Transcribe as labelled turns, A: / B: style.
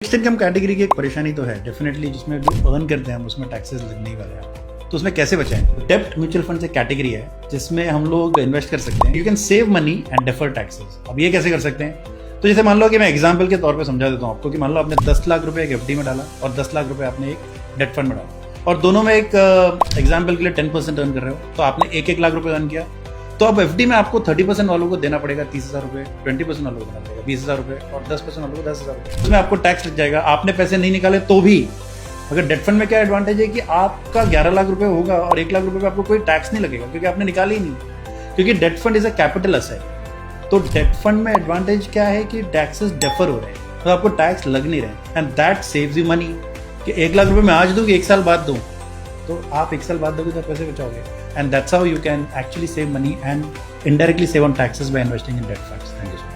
A: Fixed income category की एक परेशानी तो है डेफिनेटली, जिसमें जो अर्न करते हैं हम उसमें टैक्सेस लगने ही वाले हैं। तो उसमें कैसे बचाएं? डेब्ट म्यूचुअल फंड एक कैटेगरी है जिसमें हम लोग इन्वेस्ट कर सकते हैं। You can save money and defer taxes. अब ये कैसे कर सकते हैं? तो जैसे मान लो कि मैं एग्जाम्पल के तौर पे समझा देता हूँ आपको कि मान लो आपने 10 लाख रुपए एक एफडी में डाला और 10 लाख रुपए आपने एक डेट फंड में डाला और दोनों में एक एग्जाम्पल के लिए 10% अर्न कर रहे हो, तो आपने 1-1 लाख रुपए अर्न किया। तो अब एफडी में आपको 30% वालों को देना पड़ेगा 30,000 रुपए, 20% वालों को देना पड़ेगा 20,000 रुपए और 10% वालों को 10,000 रुपए। उसमें आपको टैक्स लग जाएगा। आपने पैसे नहीं निकाले तो भी। अगर डेट फंड में क्या एडवांटेज है कि आपका 11 लाख रुपए होगा और 1 लाख रुपए पे आपको कोई टैक्स नहीं लगेगा क्योंकि आपने निकाली ही नहीं, क्योंकि debt fund is a capital asset. तो डेट फंड में एडवांटेज क्या है कि टैक्सेस डेफर हो रहे हैं, तो आपको टैक्स लग नहीं रहे and that saves you money. कि 1 लाख रुपए मैं आज दूं कि 1 साल बाद दूं, तो आप 1 साल बाद दोगे तो पैसे बचाओगे। And that's how you can actually save money and indirectly save on taxes by investing in debt funds. Thank you so much.